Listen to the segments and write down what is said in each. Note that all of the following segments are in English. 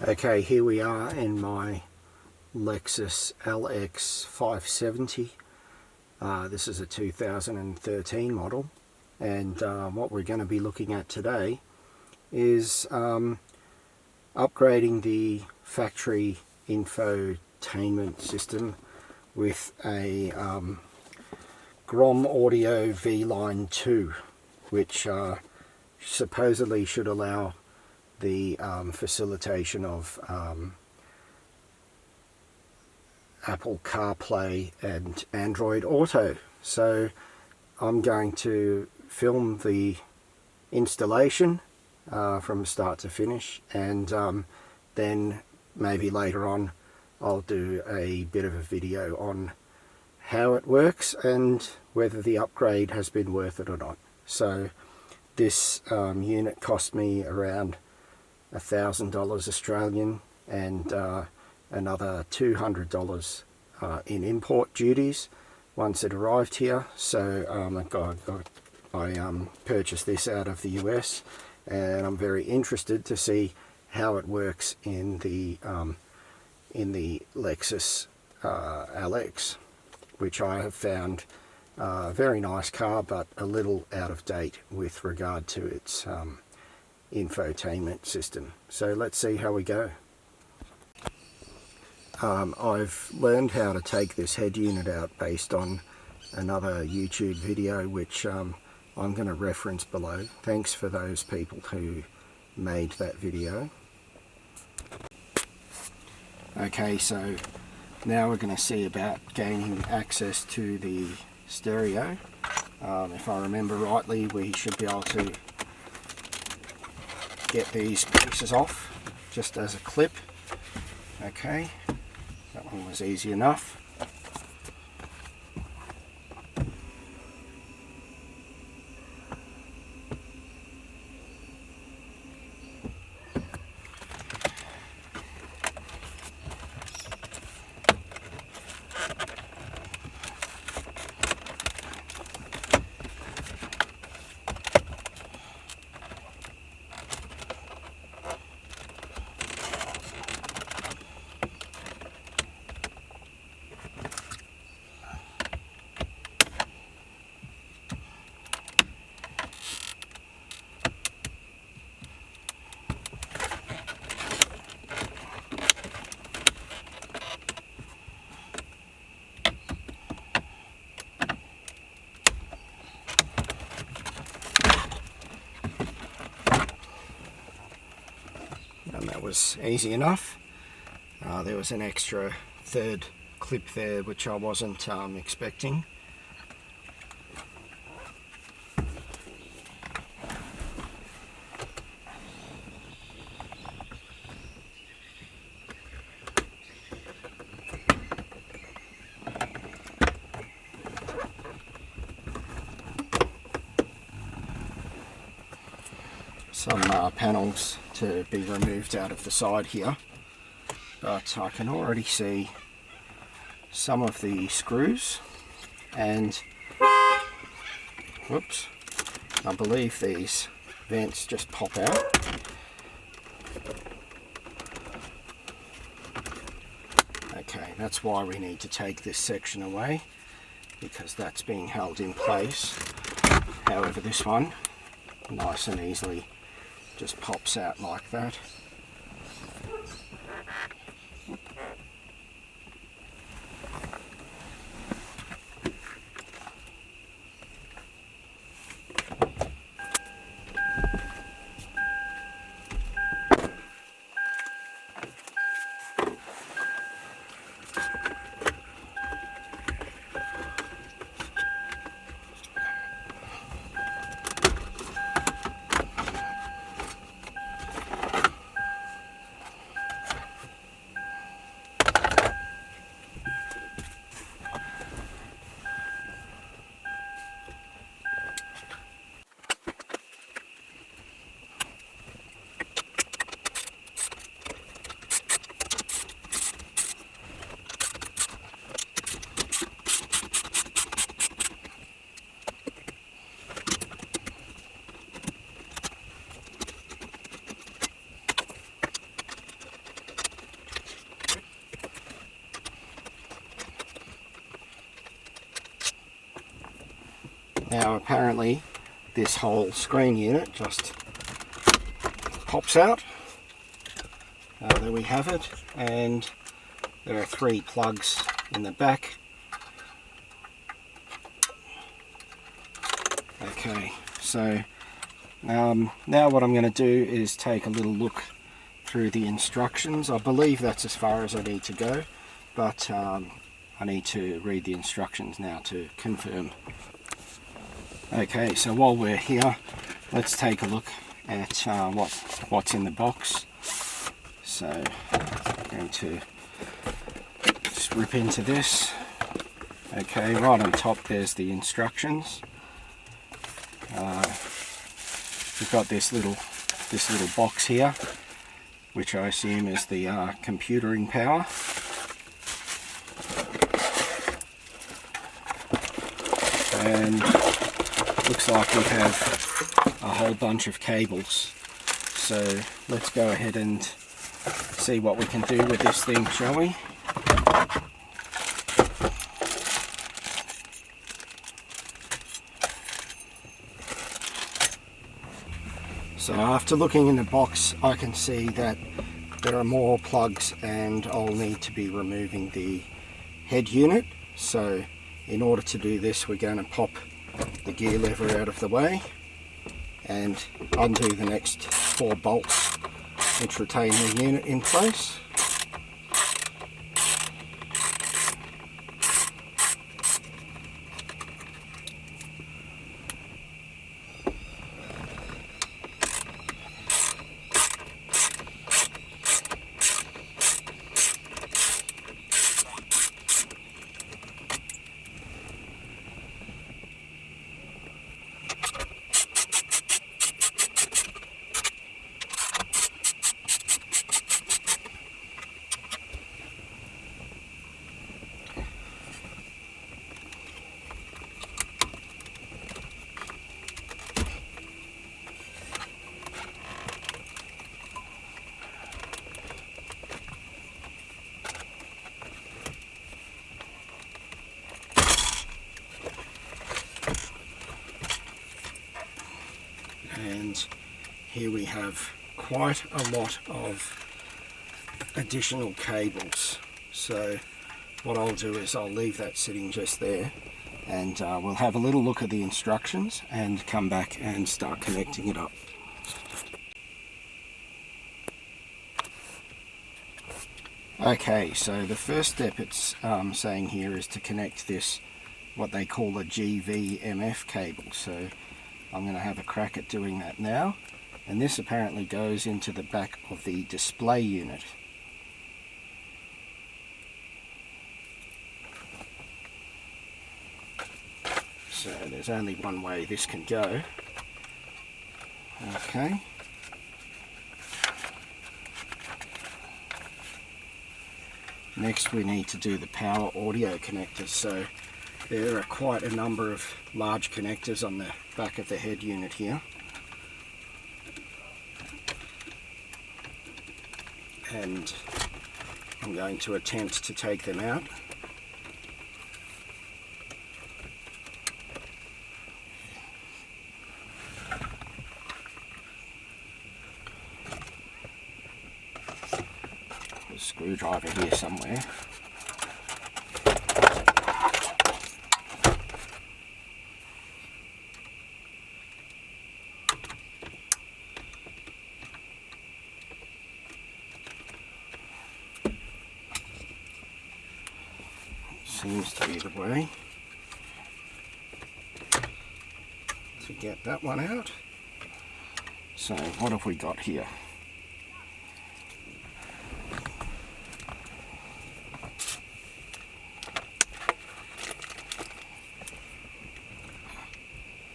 Okay, here we are in my Lexus LX570. This is a 2013 model, and what we're going to be looking at today is upgrading the factory infotainment system with a GROM Audio VLine2, which supposedly should allow the facilitation of Apple CarPlay and Android Auto. So I'm going to film the installation from start to finish, and then maybe later on I'll do a bit of a video on how it works and whether the upgrade has been worth it or not. So this unit cost me around $1,000 Australian and another $200 in import duties once it arrived here. So I purchased this out of the US, and I'm very interested to see how it works in the Lexus LX, which I have found a very nice car, but a little out of date with regard to its infotainment system. So let's see how we go. I've learned how to take this head unit out based on another YouTube video, which I'm going to reference below. Thanks for those people who made that video. Okay, so now we're going to see about gaining access to the stereo. If I remember rightly, we should be able to get these pieces off just as a clip. Okay, that one was easy enough. And that was easy enough. There was an extra third clip there which I wasn't expecting. Some panels to be removed out of the side here, but I can already see some of the screws, and whoops, I believe these vents just pop out. Okay, that's why we need to take this section away, because that's being held in place. However, this one nice and easily just pops out like that. Now apparently this whole screen unit just pops out. There we have it, and there are 3 plugs in the back. Okay, so now what I'm going to do is take a little look through the instructions. I believe that's as far as I need to go, but I need to read the instructions now to confirm. Okay, so while we're here, let's take a look at what's in the box. So I'm going to just rip into this. Okay, right on top there's the instructions. We've got this little box here, which I assume is the computering power. And looks like we have a whole bunch of cables. So let's go ahead and see what we can do with this thing, shall we? So after looking in the box, I can see that there are more plugs, and I'll need to be removing the head unit. So in order to do this, we're going to pop the gear lever out of the way and undo the next 4 bolts which retain the unit in place. And here we have quite a lot of additional cables. So what I'll do is I'll leave that sitting just there, and we'll have a little look at the instructions and come back and start connecting it up. Okay, so the first step it's saying here is to connect this, what they call a GVMF cable. So I'm going to have a crack at doing that now, and this apparently goes into the back of the display unit. So there's only one way this can go. Okay. Next we need to do the power audio connectors. So there are quite a number of large connectors on the back of the head unit here. And I'm going to attempt to take them out. There's a screwdriver here somewhere. Seems to be the way to get that one out. So what have we got here?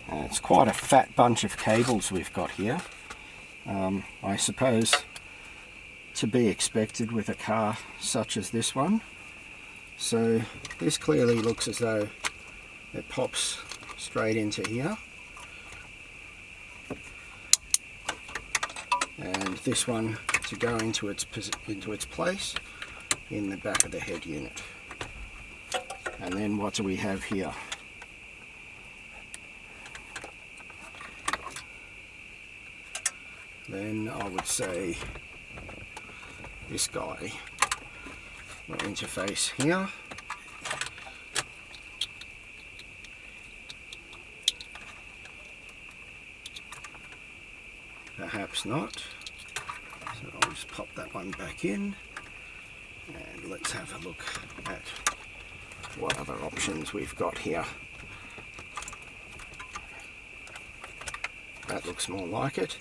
It's quite a fat bunch of cables we've got here. I suppose to be expected with a car such as this one. So this clearly looks as though it pops straight into here, and this one to go into its place in the back of the head unit. And then what do we have here? then I would say this guy will interface here. Perhaps not. So I'll just pop that one back in, and let's have a look at what other options we've got here. That looks more like it.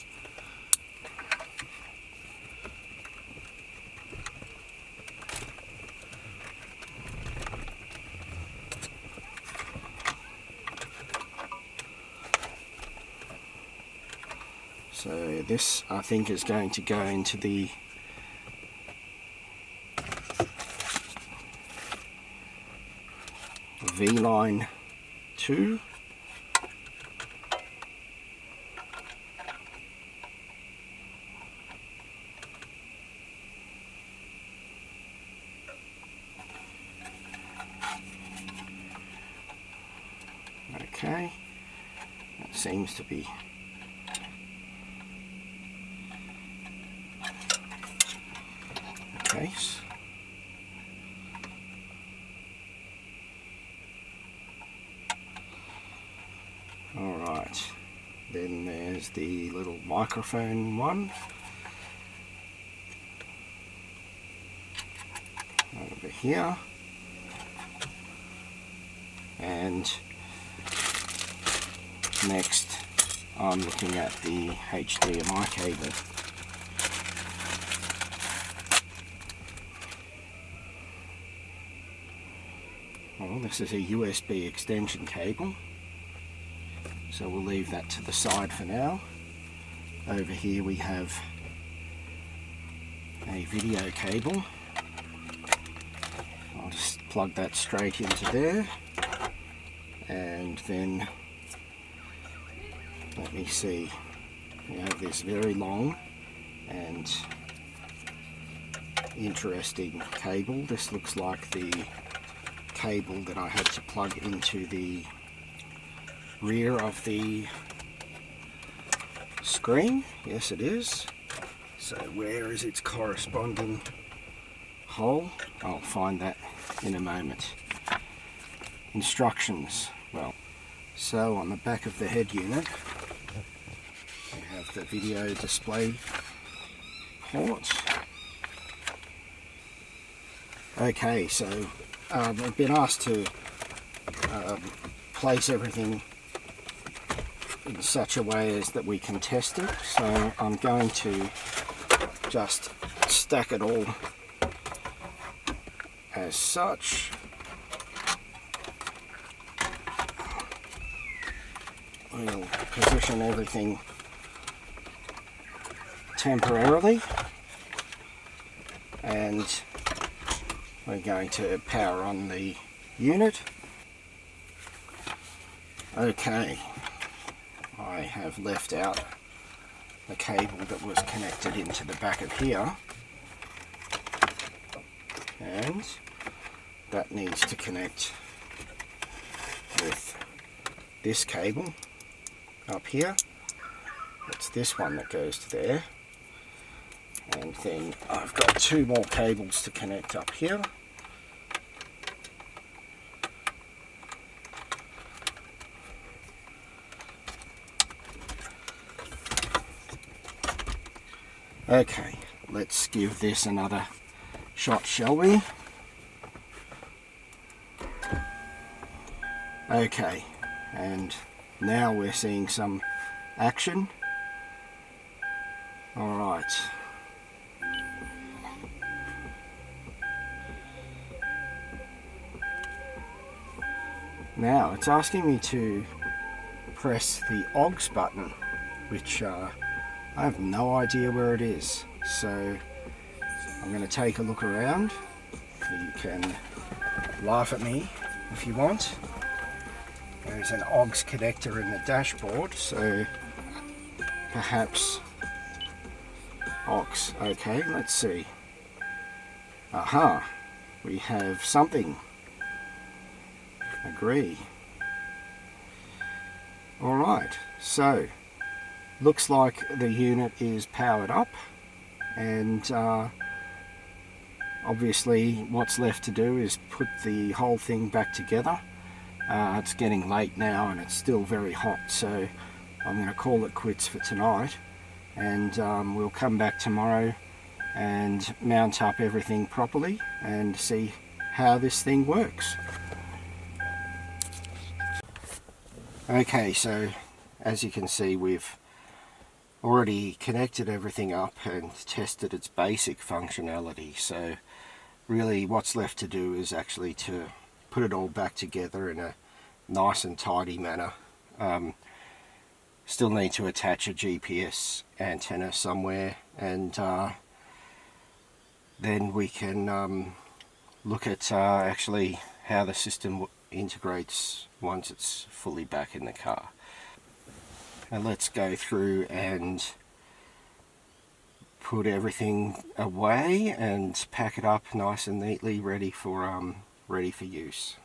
So this, I think, is going to go into the VLine2. Okay, that seems to be the case. Alright, then there's the little microphone one over here, and next I'm looking at the HDMI cable. Well, this is a USB extension cable, so we'll leave that to the side for now. Over here we have a video cable. I'll just plug that straight into there, and then let me see, we have this very long and interesting cable. This looks like the cable that I had to plug into the rear of the screen. Yes, it is. So where is its corresponding hole? I'll find that in a moment. Instructions. Well, so on the back of the head unit we have the video display port. Okay, so I've been asked to place everything in such a way as that we can test it, so I'm going to just stack it all as such. We'll position everything temporarily, and we're going to power on the unit. Okay, I have left out the cable that was connected into the back of here, and that needs to connect with this cable up here. It's this one that goes to there, and then I've got two more cables to connect up here. Okay, let's give this another shot, shall we? Okay, and now we're seeing some action. Alright. Now it's asking me to press the AUX button, which I have no idea where it is, so I'm going to take a look around. You can laugh at me if you want. There's an AUX connector in the dashboard, so perhaps AUX. Okay, let's see. Aha, we have something. Agree. Alright, so looks like the unit is powered up, and obviously what's left to do is put the whole thing back together. It's getting late now and it's still very hot, so I'm going to call it quits for tonight, and we'll come back tomorrow and mount up everything properly and see how this thing works. Okay, so as you can see, we've already connected everything up and tested its basic functionality, so really what's left to do is actually to put it all back together in a nice and tidy manner. Still need to attach a GPS antenna somewhere, and then we can look at actually how the system integrates once it's fully back in the car. And let's go through and put everything away and pack it up nice and neatly, ready for use.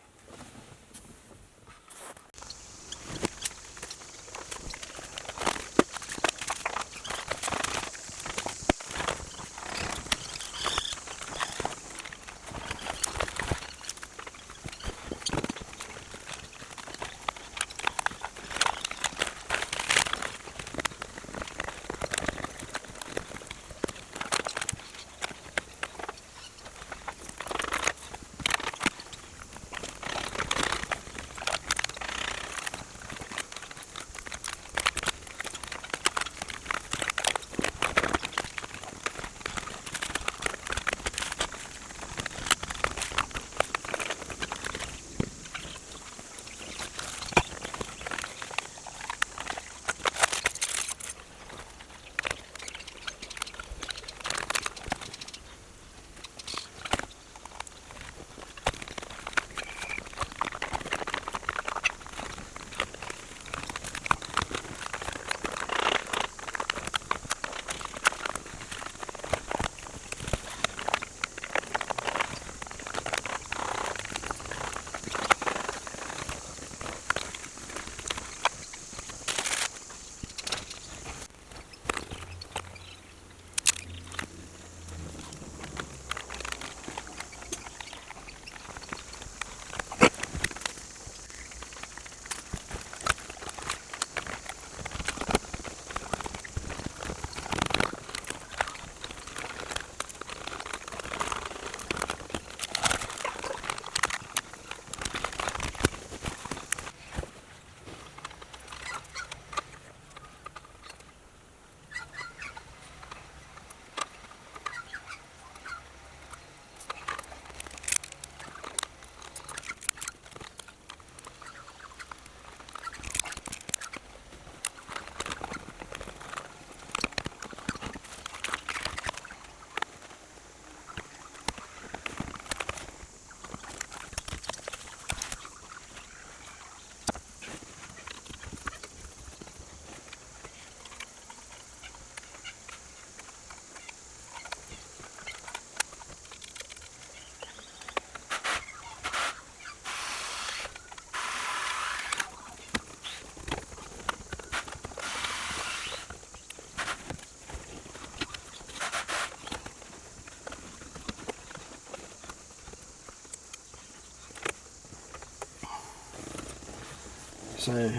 So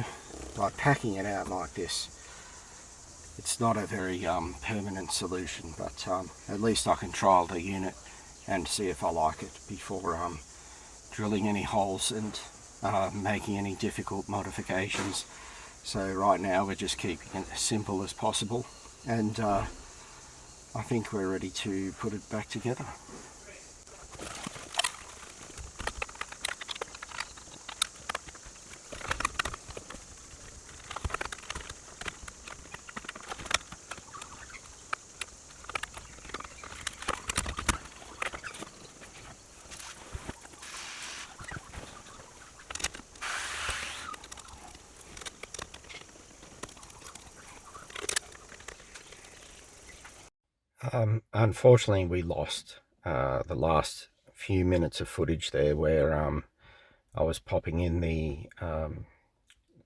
by packing it out like this, it's not a very permanent solution, but at least I can trial the unit and see if I like it before drilling any holes and making any difficult modifications. So right now we're just keeping it as simple as possible, and I think we're ready to put it back together. Unfortunately, we lost the last few minutes of footage there where I was popping in the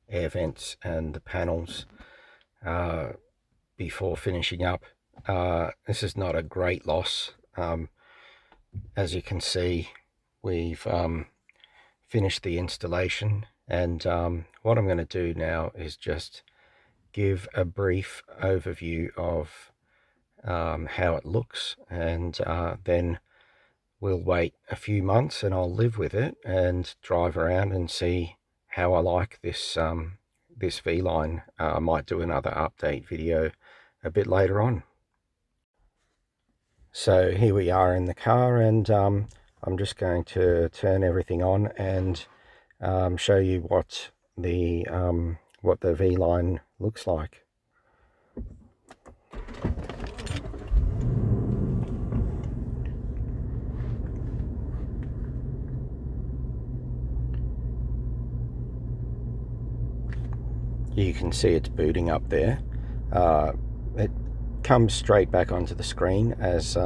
air vents and the panels. before finishing up. This is not a great loss. As you can see, we've finished the installation, and what I'm going to do now is just give a brief overview of how it looks, and then we'll wait a few months and I'll live with it and drive around and see how I like this this V-Line. I might do another update video a bit later on. So here we are in the car, and I'm just going to turn everything on and show you what the V-Line looks like. You can see it's booting up there. It comes straight back onto the screen, as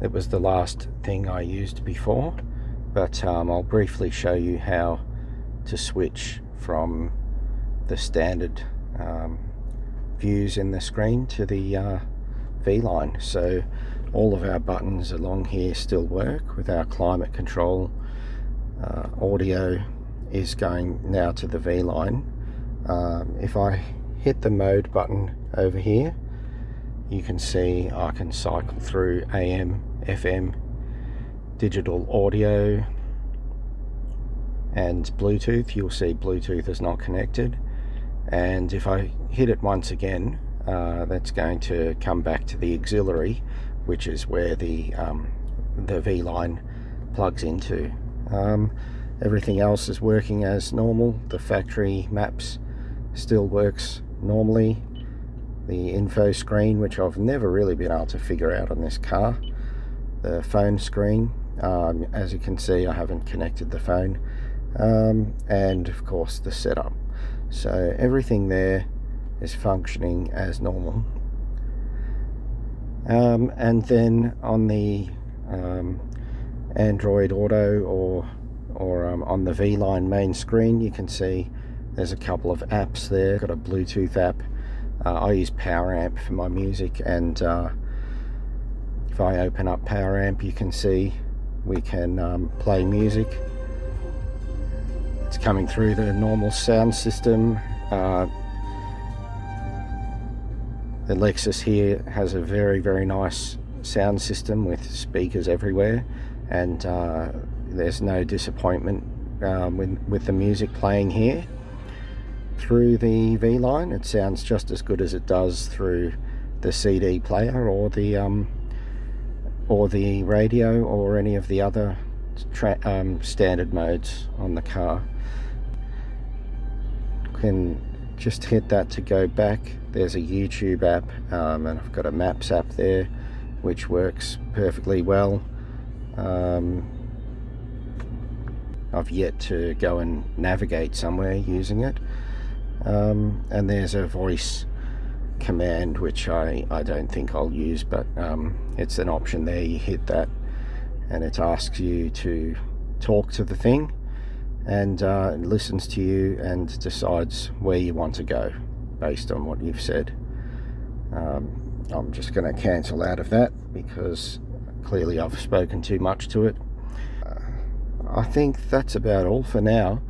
it was the last thing I used before, but I'll briefly show you how to switch from the standard views in the screen to the V-Line. So all of our buttons along here still work with our climate control. Audio is going now to the V-Line. If I hit the mode button over here, you can see I can cycle through AM, FM, digital audio, and Bluetooth. You'll see Bluetooth is not connected, and if I hit it once again, that's going to come back to the auxiliary, which is where the V-Line plugs into. Everything else is working as normal. The factory maps still works normally. The info screen, which I've never really been able to figure out on this car. The phone screen, as you can see, I haven't connected the phone. And of course the setup. So everything there is functioning as normal. And then on the Android Auto or on the V-Line main screen, you can see there's a couple of apps there. Got a Bluetooth app. I use Power Amp for my music, and if I open up Power Amp, you can see we can play music. It's coming through the normal sound system. The Lexus here has a very, very nice sound system with speakers everywhere, and there's no disappointment with the music playing here. Through the V-Line, it sounds just as good as it does through the CD player or the radio or any of the other standard modes on the car. Can just hit that to go back. There's a YouTube app, and I've got a Maps app there which works perfectly well. I've yet to go and navigate somewhere using it. And there's a voice command which I don't think I'll use, but it's an option there. You hit that and it asks you to talk to the thing, and it listens to you and decides where you want to go based on what you've said. I'm just going to cancel out of that because clearly I've spoken too much to it. I think that's about all for now.